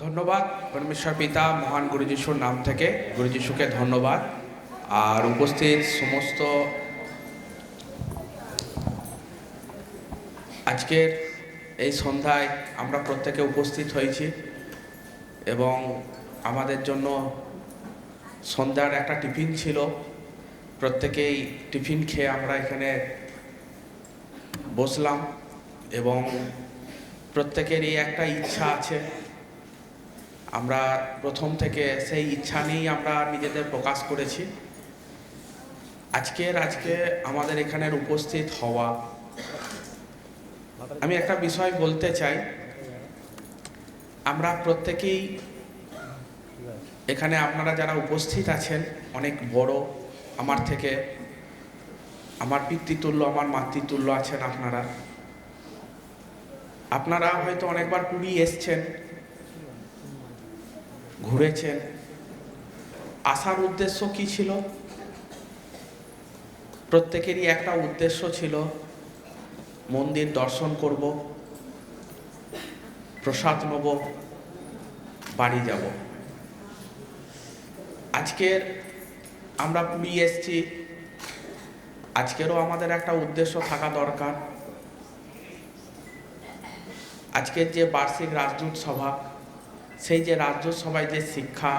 ধন্যবাদ পরমেশ্বর পিতা মহান গুরু যিশুর নাম থেকে গুরু যিশুকে ধন্যবাদ। আর উপস্থিত সমস্ত আজকের এই সন্ধ্যায় আমরা প্রত্যেকে উপস্থিত হয়েছি এবং আমাদের জন্য সন্ধ্যার একটা টিফিন ছিল। প্রত্যেকেই টিফিন খেয়ে আমরা এখানে বসলাম এবং প্রত্যেকেরই একটা ইচ্ছা আছে। আমরা প্রথম থেকে সেই ইচ্ছা নিয়েই আমরা নিজেদের প্রকাশ করেছি। আজকে আমাদের এখানের উপস্থিত হওয়া, আমি একটা বিষয় বলতে চাই। আমরা প্রত্যেকেই এখানে, আপনারা যারা উপস্থিত আছেন, অনেক বড় আমার থেকে, আমার পিতৃতুল্য, আমার মাতৃতুল্য আছেন আপনারা হয়তো অনেকবার পুরী এসছেন, ঘুরেছেন। আসার উদ্দেশ্য কি ছিল? প্রত্যেকেরই একটা উদ্দেশ্য ছিল, মন্দির দর্শন করব, প্রসাদ নেব, বাড়ি যাব। আজকের আমরা পুরী এসছি, আজকেরও আমাদের একটা উদ্দেশ্য থাকা দরকার। আজকের যে বার্ষিক রাজদূত সভা, সেই যে রাজদূত সভায় যে শিক্ষা,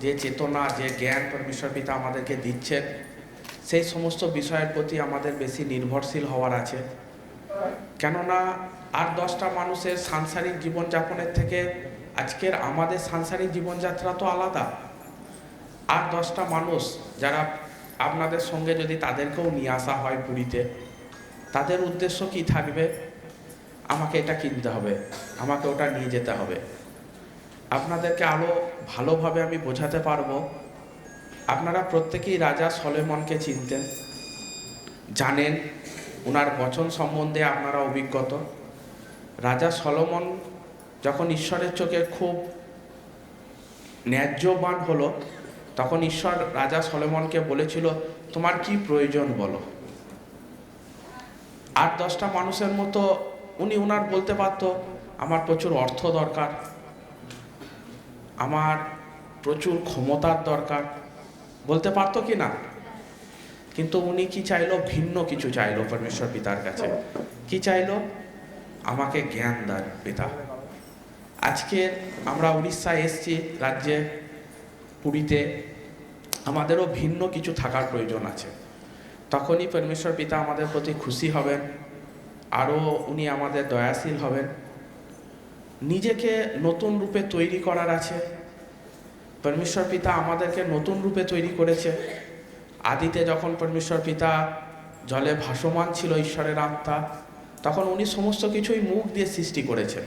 যে চেতনা, যে জ্ঞান পরমেশ্বর পিতা আমাদেরকে দিচ্ছেন, সেই সমস্ত বিষয়ের প্রতি আমাদের বেশি নির্ভরশীল হওয়ার আছে। কেননা আর 10টা মানুষের সাংসারিক জীবনযাপনের থেকে আজকের আমাদের সাংসারিক জীবনযাত্রা তো আলাদা। আর 10টা মানুষ যারা আপনাদের সঙ্গে যদি তাদেরকেও নিয়ে আসা হয় পুরীতে, তাদের উদ্দেশ্য কি থাকবে? আমাকে এটা কিনতে হবে, আমাকে ওটা নিয়ে যেতে হবে। আপনাদেরকে আরও ভালোভাবে আমি বোঝাতে পারবো। আপনারা প্রত্যেকেই রাজা সলোমনকে চিনতেন, জানেন, ওনার বচন সম্বন্ধে আপনারা অভিজ্ঞত। রাজা সলোমন যখন ঈশ্বরের চোখে খুব ন্যায্যবান হলো, তখন ঈশ্বর রাজা সলোমনকে বলেছিল, তোমার কি প্রয়োজন বলো। আর 10টা মানুষের মতো উনি ওনার বলতে পারত, আমার প্রচুর অর্থ দরকার, আমার প্রচুর ক্ষমতার দরকার, বলতে পারতো কি না? কিন্তু উনি কি চাইলো? ভিন্ন কিছু চাইলো পরমেশ্বর পিতার কাছে। কি চাইলো? আমাকে জ্ঞান দান পিতা। আজকে আমরা উড়িষ্যায় এসছি, রাজ্যে পুরীতে, আমাদেরও ভিন্ন কিছু থাকার প্রয়োজন আছে। তখনই পরমেশ্বর পিতা আমাদের প্রতি খুশি হবেন, আরও উনি আমাদের দয়াশীল হবেন। নিজেকে নতুন রূপে তৈরি করার আছে। পরমেশ্বর পিতা আমাদেরকে নতুন রূপে তৈরি করেছে। আদিতে যখন পরমেশ্বর পিতা জলে ভাসমান ছিল ঈশ্বরের আত্মা, তখন উনি সমস্ত কিছুই মুখ দিয়ে সৃষ্টি করেছেন।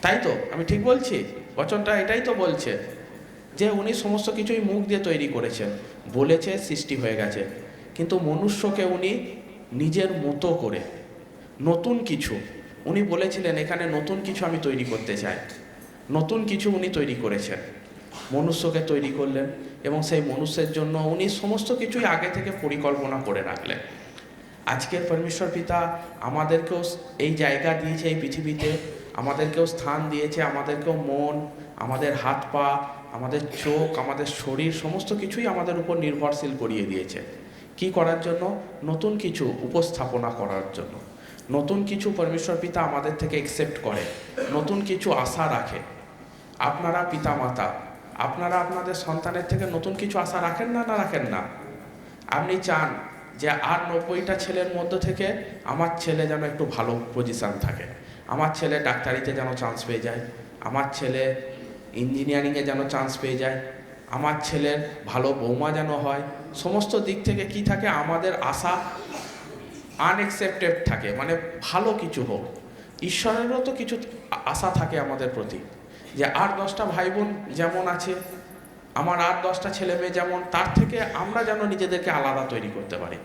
তাই তো? আমি ঠিক বলছি? বচনটা এটাই তো বলছে যে উনি সমস্ত কিছুই মুখ দিয়ে তৈরি করেছেন, বলেছে, সৃষ্টি হয়ে গেছে। কিন্তু মনুষ্যকে উনি নিজের মতো করে নতুন কিছু, উনি বলেছিলেন এখানে নতুন কিছু আমি তৈরি করতে চাই। নতুন কিছু উনি তৈরি করেছেন, মনুষ্যকে তৈরি করলেন এবং সেই মনুষ্যের জন্য উনি সমস্ত কিছুই আগে থেকে পরিকল্পনা করে রাখলেন। আজকের পরমেশ্বর পিতা আমাদেরকেও এই জায়গা দিয়েছে, এই পৃথিবীতে আমাদেরকেও স্থান দিয়েছে, আমাদেরকেও মন, আমাদের হাত পা, আমাদের চোখ, আমাদের শরীর, সমস্ত কিছুই আমাদের উপর নির্ভরশীল করিয়ে দিয়েছে। কি করার জন্য? নতুন কিছু উপস্থাপনা করার জন্য। নতুন কিছু পরমেশ্বর পিতা আমাদের থেকে একসেপ্ট করে, নতুন কিছু আশা রাখে। আপনারা পিতা মাতা, আপনারা আপনাদের সন্তানের থেকে নতুন কিছু আশা রাখেন না? না রাখেন না? আপনি চান যে আর 90টা ছেলের মধ্যে থেকে আমার ছেলে যেন একটু ভালো পজিশান থাকে, আমার ছেলে ডাক্তারিতে যেন চান্স পেয়ে যায়, আমার ছেলে ইঞ্জিনিয়ারিংয়ে যেন চান্স পেয়ে যায়, আমার ছেলের ভালো বৌমা যেন হয়। সমস্ত দিক থেকে কি থাকে? আমাদের আশা আনএক্সেপ্টেড থাকে, মানে ভালো কিছু হোক। ঈশ্বরেরও তো কিছু আশা থাকে আমাদের প্রতি, যে আর 10টা ভাই বোন যেমন আছে, আমার আর 10টা ছেলে মেয়ে যেমন, তার থেকে আমরা যেন নিজেদেরকে আলাদা তৈরি করতে পারি,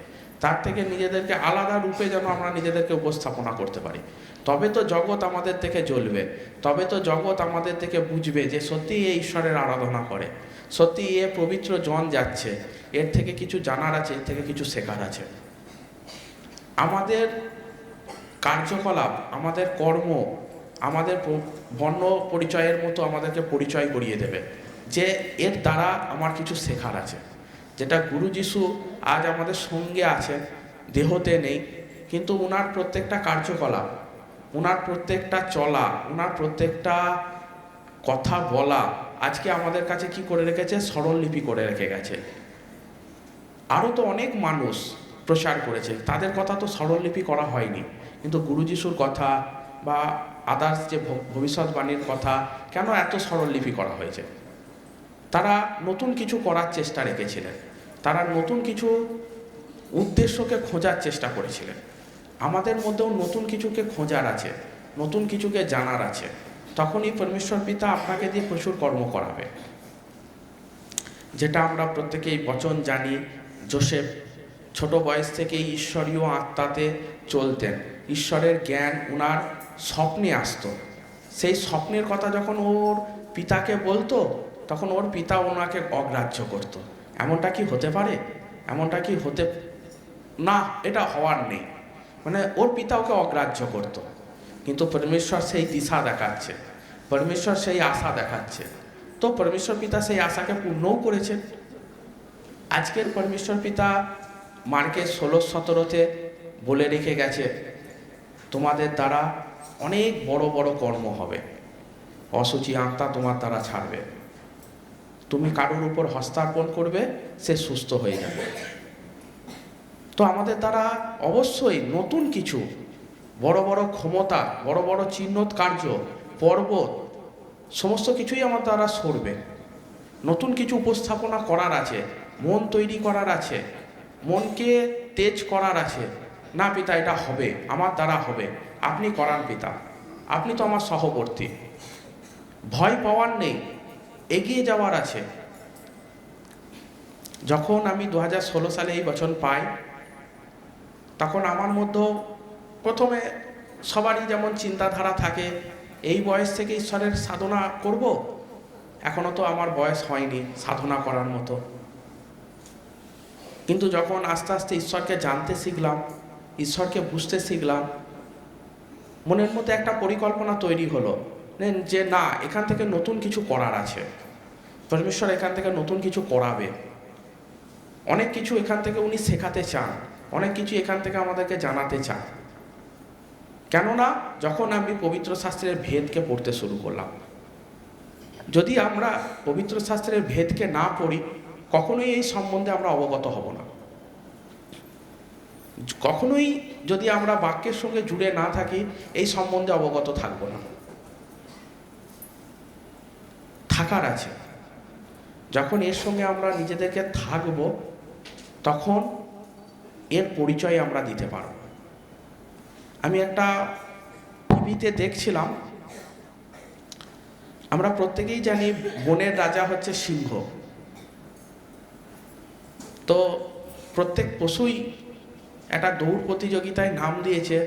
তার থেকে নিজেদেরকে আলাদা রূপে যেন আমরা নিজেদেরকে উপস্থাপনা করতে পারি। তবে তো জগৎ আমাদের থেকে জ্বলবে, তবে তো জগৎ আমাদের থেকে বুঝবে যে সত্যি এ ঈশ্বরের আরাধনা করে, সত্যি এ পবিত্র জন যাচ্ছে, এর থেকে কিছু জানার আছে, এর থেকে কিছু শেখার আছে। আমাদের কার্যকলাপ, আমাদের কর্ম, আমাদের বর্ণ পরিচয়ের মতো আমাদেরকে পরিচয় করিয়ে দেবে, যে এর দ্বারা আমার কিছু শেখার আছে। যেটা গুরু যিশু আজ আমাদের সঙ্গে আছেন, দেহতে নেই, কিন্তু ওনার প্রত্যেকটা কার্যকলাপ, ওনার প্রত্যেকটা চলা, ওনার প্রত্যেকটা কথা বলা আজকে আমাদের কাছে কি করে রেখেছে, স্মরণলিপি করে রেখে গেছে। আরও তো অনেক মানুষ প্রচার করেছে, তাদের কথা তো স্মরণলিপি করা হয়নি, কিন্তু গুরু যিশুর কথা বা আদার্স যে ভবিষ্যৎবাণীর কথা কেন এত স্মরণলিপি করা হয়েছে? তারা নতুন কিছু করার চেষ্টা রেখেছিলেন, তারা নতুন কিছু উদ্দেশ্যকে খোঁজার চেষ্টা করেছিলেন। আমাদের মধ্যেও নতুন কিছুকে খোঁজার আছে, নতুন কিছুকে জানার আছে। তখনই পরমেশ্বর পিতা আপনাকে দিয়ে প্রচুর কর্ম করাবে। যেটা আমরা প্রত্যেকেই বচন জানি, যোসেফ ছোট বয়স থেকেই ঈশ্বরীয় আত্মাতে চলতেন, ঈশ্বরের জ্ঞান ওনার স্বপ্নে আসতো। সেই স্বপ্নের কথা যখন ওর পিতাকে বলতো, তখন ওর পিতা ওনাকে অগ্রাহ্য করত। এমনটা কি হতে পারে? এমনটা কি হতে না, এটা হওয়ার নেই, মানে ওর পিতা ওকে অগ্রাহ্য করত। কিন্তু পরমেশ্বর সেই দিশা দেখাচ্ছে, পরমেশ্বর সেই আশা দেখাচ্ছে, তো পরমেশ্বর পিতা সেই আশাকে পূর্ণও করেছেন। আজকের পরমেশ্বর পিতা মার্কে 16-17-তে বলে রেখে গেছে, তোমাদের দ্বারা অনেক বড় বড় কর্ম হবে, অসুচি আত্মা তোমার দ্বারা ছাড়বে, তুমি কারোর উপর হস্তার্পণ করবে, সে সুস্থ হয়ে যাবে। তো আমাদের দ্বারা অবশ্যই নতুন কিছু, বড় বড় ক্ষমতা, বড় বড় চিহ্নত কার্য, পর্বত, সমস্ত কিছুই আমার দ্বারা সরবে। নতুন কিছু উপস্থাপনা করার আছে, মন তৈরি করার আছে, মনকে তেজ করার আছে। না পিতা, এটা হবে, আমার দ্বারা হবে, আপনি করান পিতা, আপনি তো আমার সহবর্তী। ভয় পাওয়ার নেই, এগিয়ে যাওয়ার আছে। যখন আমি 2016 সালে এই বচন পাই, তখন আমার মধ্যে প্রথমে সবারই যেমন চিন্তাধারা থাকে, এই বয়স থেকে ঈশ্বরের সাধনা করব, এখনো তো আমার বয়স হয়নি সাধনা করার মতো। কিন্তু যখন আস্তে আস্তে ঈশ্বরকে জানতে শিখলাম, ঈশ্বরকে বুঝতে শিখলাম, মনের মধ্যে একটা পরিকল্পনা তৈরি হলো যে না, এখান থেকে নতুন কিছু করার আছে, পরমেশ্বর এখান থেকে নতুন কিছু করাবে, অনেক কিছু এখান থেকে উনি শেখাতে চান, অনেক কিছু এখান থেকে আমাদেরকে জানাতে চান। কেননা যখন আমি পবিত্র শাস্ত্রের ভেদকে পড়তে শুরু করলাম, যদি আমরা পবিত্র শাস্ত্রের ভেদকে না পড়ি, কখনোই এই সম্বন্ধে আমরা অবগত হব না। কখনোই যদি আমরা বাক্যের সঙ্গে জুড়ে না থাকি, এই সম্বন্ধে অবগত থাকব না। থাকার আছে, যখন এর সঙ্গে আমরা নিজেদেরকে থাকব, তখন এর পরিচয় আমরা দিতে পারব। আমি একটা টিভিতে দেখছিলাম, আমরা প্রত্যেকেই জানি বনের রাজা হচ্ছে সিংহ। তো প্রত্যেক পশুই একটা দৌড় প্রতিযোগিতায় নাম দিয়েছে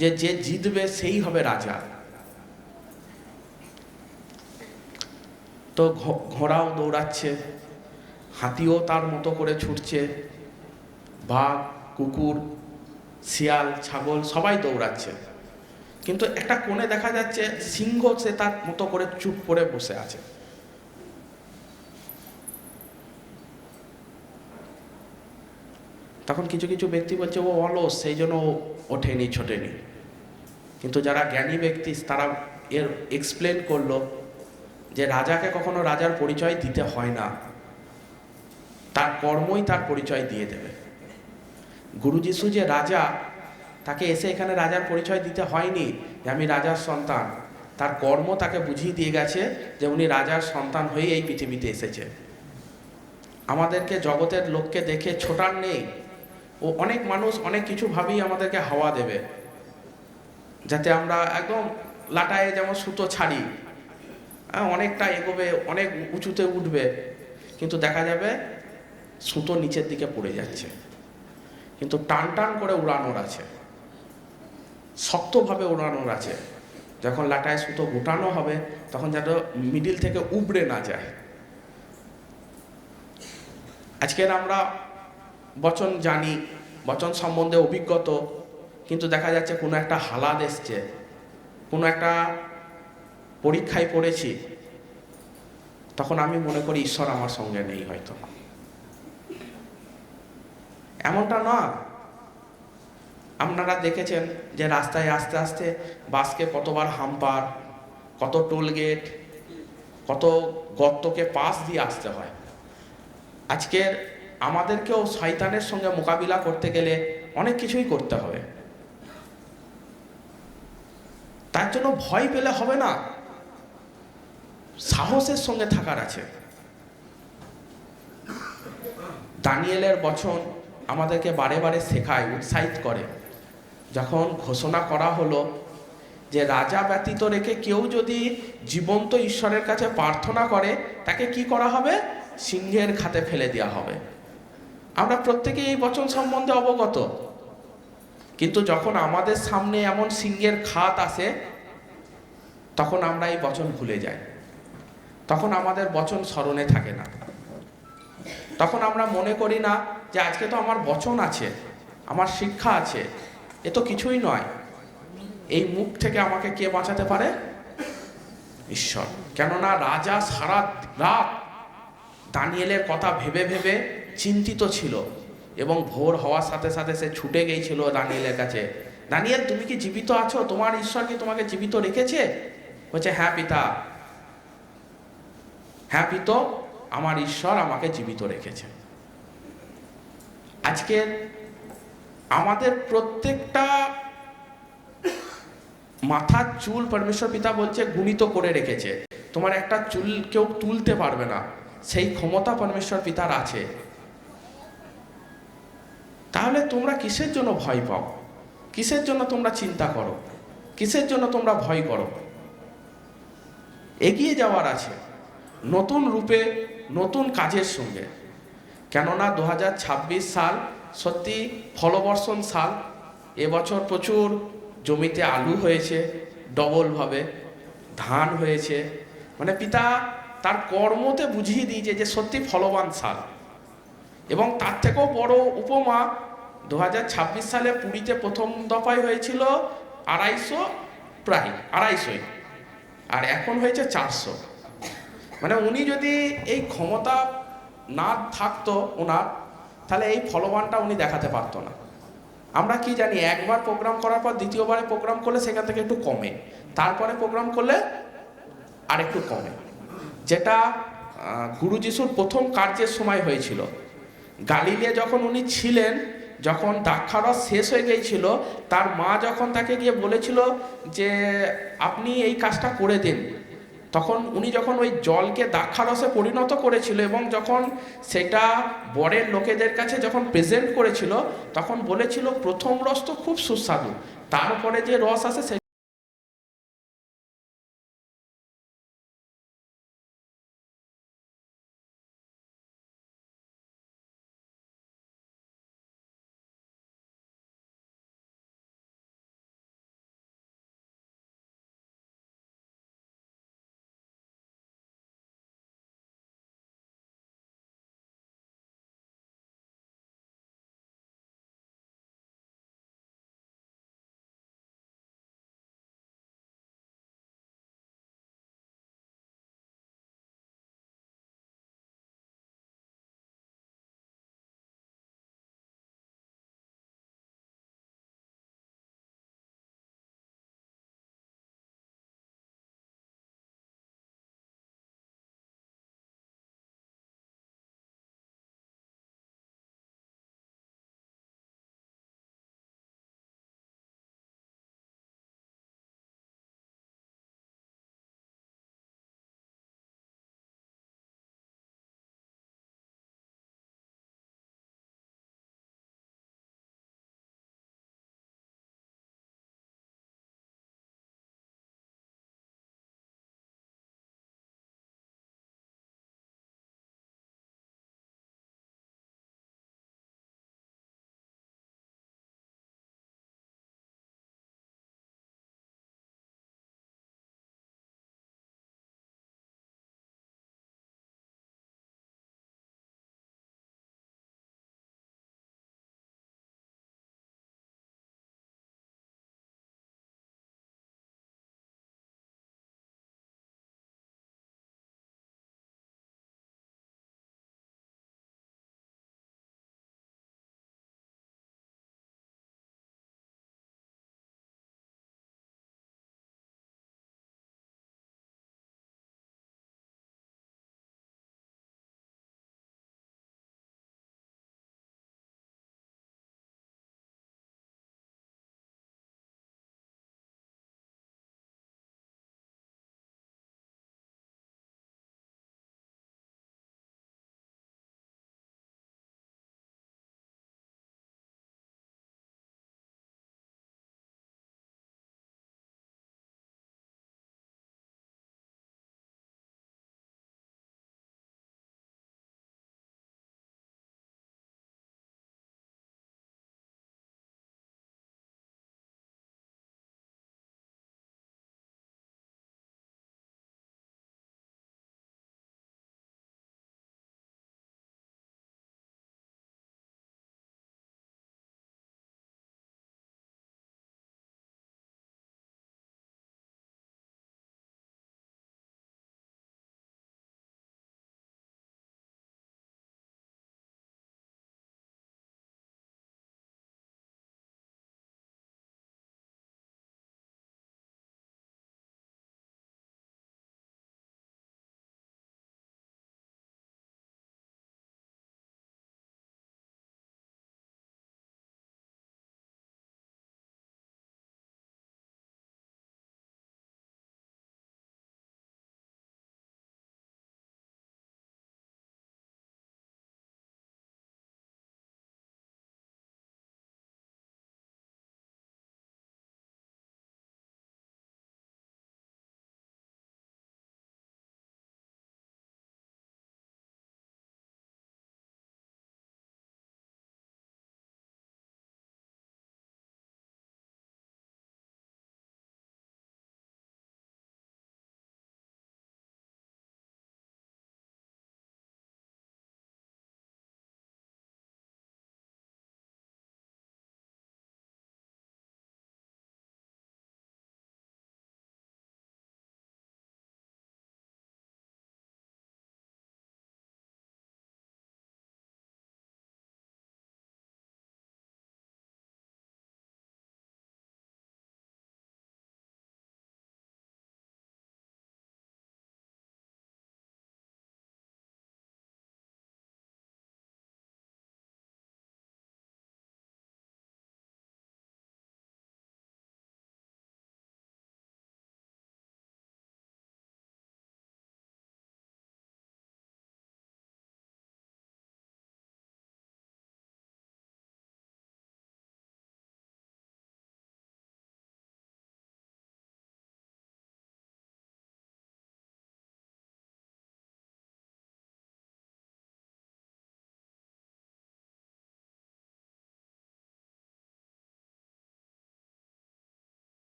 যে যে জিতবে সেই হবে রাজা। তো ঘোড়াও দৌড়াচ্ছে, হাতিও তার মতো করে ছুটছে, বাঘ, কুকুর, শিয়াল, ছাগল সবাই দৌড়াচ্ছে। কিন্তু একটা কোণে দেখা যাচ্ছে সিংহ, সে তার মতো করে চুপ করে বসে আছে। তখন কিছু কিছু ব্যক্তি বলছে ও অলস, সেই জন্য ওঠেনি, ছোটেনি। কিন্তু যারা জ্ঞানী ব্যক্তি, তারা এর এক্সপ্লেন করলো যে রাজাকে কখনো রাজার পরিচয় দিতে হয় না, তার কর্মই তার পরিচয় দিয়ে দেবে। গুরু যিশু যে রাজা, তাকে এসে এখানে রাজার পরিচয় দিতে হয়নি যে আমি রাজার সন্তান, তার কর্ম তাকে বুঝিয়ে দিয়ে গেছে যে উনি রাজার সন্তান হয়ে এই পৃথিবীতে এসেছে। আমাদেরকে জগতের লোককে দেখে ছোটার নেই। ও অনেক মানুষ অনেক কিছু ভাবেই আমাদেরকে হাওয়া দেবে, যাতে আমরা একদম লাটায়ে যেমন সুতো ছাড়ি, অনেকটা এগোবে, অনেক উঁচুতে উঠবে, কিন্তু দেখা যাবে সুতো নিচের দিকে পড়ে যাচ্ছে। কিন্তু টান টান করে উড়ানোর আছে, শক্তভাবে উড়ানোর আছে। যখন লাটায় সুতো গোটানো হবে, তখন যেন মিডিল থেকে উবড়ে না যায়। আজকের আমরা বচন জানি, বচন সম্বন্ধে অভিজ্ঞত, কিন্তু দেখা যাচ্ছে কোনো একটা হালাত এসছে, কোনো একটা পরীক্ষায় পড়েছি, তখন আমি মনে করি ঈশ্বর আমার সঙ্গে নেই হয়তো। এমনটা না, আপনারা দেখেছেন যে রাস্তায় আস্তে আস্তে বাসকে কতবার হাম্পার, কত টোল গেট, কত গর্তকে পাশ দিয়ে আসতে হয়। আজকের আমাদেরকেও শয়তানের সঙ্গে মোকাবিলা করতে গেলে অনেক কিছুই করতে হবে। তার জন্য ভয় পেলে হবে না, সাহসের সঙ্গে থাকার আছে। দানিয়েলের বচন আমাদেরকে বারে বারে শেখায়, উৎসাহিত করে। যখন ঘোষণা করা হলো যে রাজা ব্যতীত রেখে কেউ যদি জীবন্ত ঈশ্বরের কাছে প্রার্থনা করে, তাকে কি করা হবে? সিংহের খাতে ফেলে দেওয়া হবে। আমরা প্রত্যেকেই এই বচন সম্বন্ধে অবগত, কিন্তু যখন আমাদের সামনে এমন সিংহের খাত আসে, তখন আমরা এই বচন ভুলে যাই। তখন আমাদের বচন স্মরণে থাকে না। তখন আমরা মনে করি না যে আজকে তো আমার বচন আছে, আমার শিক্ষা আছে, এ তো কিছুই নয়। এই মুখ থেকে আমাকে কে বাঁচাতে পারে? ঈশ্বর। কেননা রাজা সারা রাত দানিয়েলের কথা ভেবে ভেবে চিন্তিত ছিল, এবং ভোর হওয়ার সাথে সাথে সে ছুটে গিয়েছিল দানিয়েলের কাছে। দানিয়েল, তুমি কি জীবিত আছো? তোমার ঈশ্বর কি তোমাকে জীবিত রেখেছে? বলছে, হ্যাঁ পিতা, হ্যাঁ পিত, আমার ঈশ্বর আমাকে জীবিত রেখেছে। আজকে আমাদের প্রত্যেকটা মাথার চুল পরমেশ্বর পিতা বলছে গুণিত করে রেখেছে। তোমার একটা চুল কেউ তুলতে পারবে না, সেই ক্ষমতা পরমেশ্বর পিতার আছে। তাহলে তোমরা কিসের জন্য ভয় পাও? কিসের জন্য তোমরা চিন্তা করো? কিসের জন্য তোমরা ভয় করো? এগিয়ে যাওয়ার আছে নতুন রূপে, নতুন কাজের সঙ্গে। কেননা 2026 সাল সত্যি ফলবর্ষণ সাল। এবছর প্রচুর জমিতে আলু হয়েছে, ডবলভাবে ধান হয়েছে। মানে পিতা তার কর্মতে বুঝিয়ে দিয়েছে যে সত্যি ফলবান সাল। এবং তার থেকেও বড় উপমা, 2026 সালে পুরীতে প্রথম দফায় হয়েছিল 250, প্রায় 250, আর এখন হয়েছে 400। মানে উনি যদি এই ক্ষমতা না থাকতো ওনার, তাহলে এই ফলবানটা উনি দেখাতে পারতো না। আমরা কি জানি, একবার প্রোগ্রাম করার পর দ্বিতীয়বারে প্রোগ্রাম করলে সেখান থেকে একটু কমে, তারপরে প্রোগ্রাম করলে আর একটু কমে। যেটা গুরু যিশুর প্রথম কার্যের সময় হয়েছিল। গালিলে যখন উনি ছিলেন, যখন দ্রাক্ষারস শেষ হয়ে গিয়েছিল, তার মা যখন তাকে গিয়ে বলেছিল যে আপনি এই কাজটা করে দিন, তখন উনি যখন ওই জলকে দ্রাক্ষারসে পরিণত করেছিল এবং যখন সেটা বরের লোকেদের কাছে যখন প্রেজেন্ট করেছিল, তখন বলেছিল প্রথম রস তো খুব সুস্বাদু, তারপরে যে রস আসে সে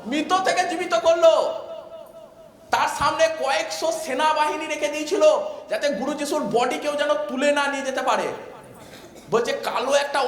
মৃত থেকে জীবিত করলো। তার সামনে কয়েকশো সেনাবাহিনী রেখে দিয়েছিল যাতে গুরু যিশুর বডি কেউ যেন তুলে না নিয়ে যেতে পারে। বলছে কালো একটা